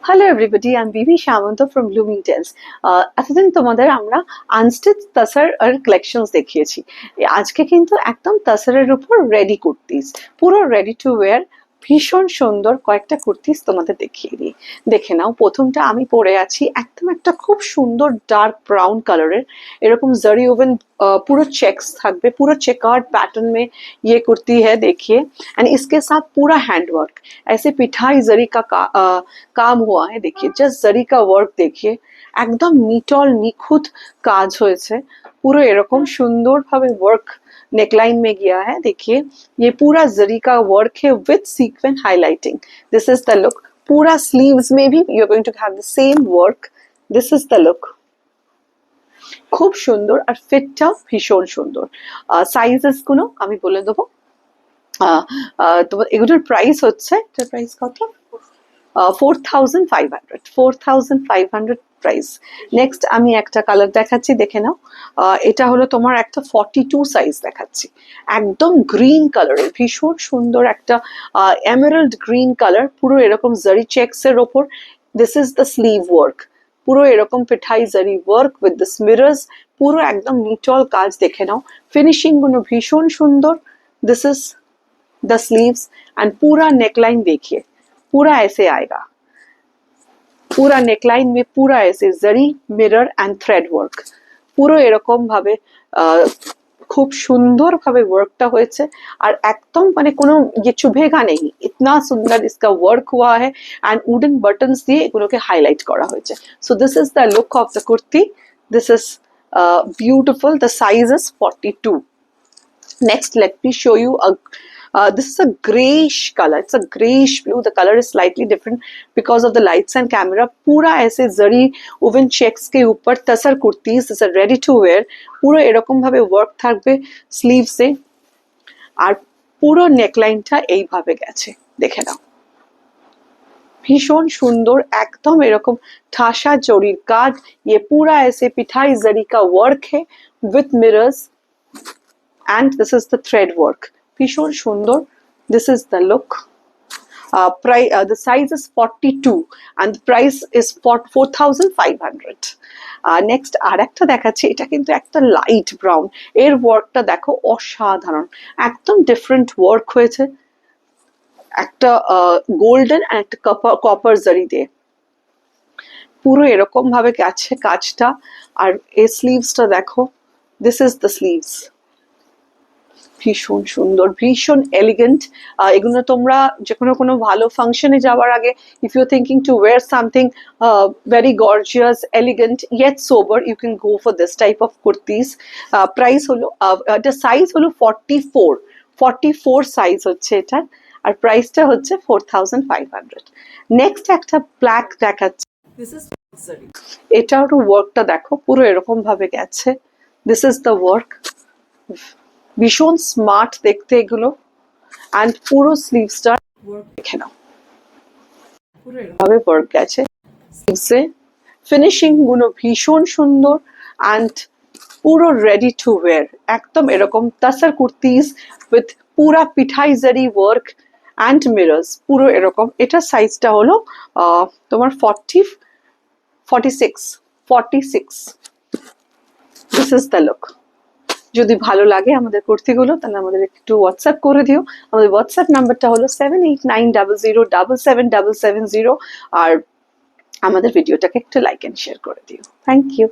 Hello everybody, I'm Bibi Shamanta from Blooming Tales. এতদিন তোমাদের আমরা আনস্টিচ তাসার আর কালেকশনস দেখিয়েছি। আজকে কিন্তু একদম তাসারের উপর রেডি কুর্তিস, পুরো রেডি টু ওয়্যার ভীষণ সুন্দর কয়েকটা কুর্তিস তোমাদের দেখিয়ে দিই। দেখে নাও, প্রথমটা আমি পরে আছি একদম একটা খুব সুন্দর ডার্ক ব্রাউন কালারের, এরকম জারি ওভেন पूरा चेक्स থাকবে, पूरा चेकार्ड पैटर्न में ये कुर्ती है देखिए। एंड इसके साथ पूरा हैंडवर्क, ऐसे पिठाई जरी का काम हुआ है। देखिए जस्ट जरी का वर्क देखिए, একদম নিটল নিখুঁত কাজ হয়েছে। পুরো এরকম সুন্দরভাবে वर्क नेकलाइन में गया है। देखिए ये पूरा जरी का वर्क है with sequin highlighting. This is the look. पूरा स्लीव्स में भी you are going to have the same work. This is the look. খুব সুন্দর আর ফিটটাও ভীষণ সুন্দর। সাইজেস গুলো আমি বলে দেবো। তোমার এগুলোর প্রাইস হচ্ছে, এটার প্রাইস কত? 4500 4500 প্রাইস। নেক্সট আমি একটা কালার দেখাচ্ছি, দেখে নাও। এটা হলো তোমার একটা 42 সাইজ দেখাচ্ছি, একদম গ্রিন কালারের, ভীষণ সুন্দর একটা এমেরাল্ড গ্রিন কালার, পুরো এরকম জারি চেকস এর ওপর। This is the sleeve work, পুরো এরকম পিঠাই জারি ওয়ার্ক উইথ দিস মিরর্স, পুরো একদম নিটল কাজ। দেখে নাও ফিনিশিং গুলো ভীষণ সুন্দর। This is the sleeves and पूरा नेकलाइन देखिए, पूरा ऐसे आएगा, पूरा नेकलाइन में पूरा ऐसे जरी मिरर एंड थ्रेड वर्क, পুরো এরকম ভাবে খুব সুন্দর ভাবে ওয়ার্কটা হয়েছে। আর একদম মানে কোনো ये चुभेगा नहीं, इतना सुंदर इसका वर्क हुआ है एंड वुडन बटन्स দিয়ে এগুলোকে হাইলাইট করা হয়েছে। So this is the look of the kurti. This is beautiful. The size is 42. Next let me show you a this is a grayish color. It's a grayish blue. The color is slightly different because of the lights and camera. पूरा ऐसे जरी oven checks के ऊपर tussar kurtis, this are ready to wear. পুরো এরকম ভাবে work থাকবে স্লিভসে, আর পুরো নেকলাইনটা এইভাবে গেছে, দেখে নাও ভীষণ সুন্দর, একদম এরকম ঠাসা জরির কাজ। ये पूरा ऐसे पिठाई जरी का वर्क है with mirrors and this is the thread work, ভীষণ সুন্দর। This is the look. The size is 42 and the price is 4500. Next আর একটা দেখাচ্ছি, এটা কিন্তু একটা লাইট ব্রাউন, এর ওয়ার্কটা দেখো অসাধারণ, একদম ডিফারেন্ট ওয়ার্ক হয়েছে, একটা গোল্ডেন আর একটা কপার জারি দিয়ে পুরো এরকম ভাবে গেছে কাজটা। আর এই স্লিভসটা দেখো, দিস ইজ দ্য স্লিভস, ভীষণ সুন্দর, ভীষণ এলিগেন্ট। এগুলো তোমরা যে কোনো ভালো ফাংশনে যাওয়ার আগে, if you thinking to wear something very gorgeous elegant yet sober, you can go for this type of kurtis. Price হলো, এটা সাইজ হলো 44 সাইজ হচ্ছে এটা, আর প্রাইসটা হচ্ছে 4500। নেক্সট একটা ব্ল্যাক দেখাচ্ছে, এটার ওয়ার্কটা দেখো পুরো এরকম ভাবে গেছে। দিস ইজ দ্য ওয়ার্ক, ভীষণ স্মার্ট দেখতে এগুলো। অ্যান্ড পুরো স্লিভসটার ওয়ার্ক দেখে নাও, পুরো এরকম ওয়ার্ক গেছে স্লিভসে, ফিনিশিং গুলো ভীষণ সুন্দর অ্যান্ড পুরো রেডি টু ওয়্যার, একদম এরকম তাসার কুর্তিজ উইথ পুরা পিঠাই জারি ওয়ার্ক অ্যান্ড মিরর্স, পুরো এরকম। এটা সাইজটা হলো তোমার 46। This is the look. যদি ভালো লাগে আমাদের কুর্তিগুলো, তাহলে আমাদের একটু হোয়াটসঅ্যাপ করে দিও। আমাদের হোয়াটসঅ্যাপ নাম্বারটা হলো 7890077770। আর আমাদের ভিডিওটাকে একটু লাইক এন্ড শেয়ার করে দিও। Thank you.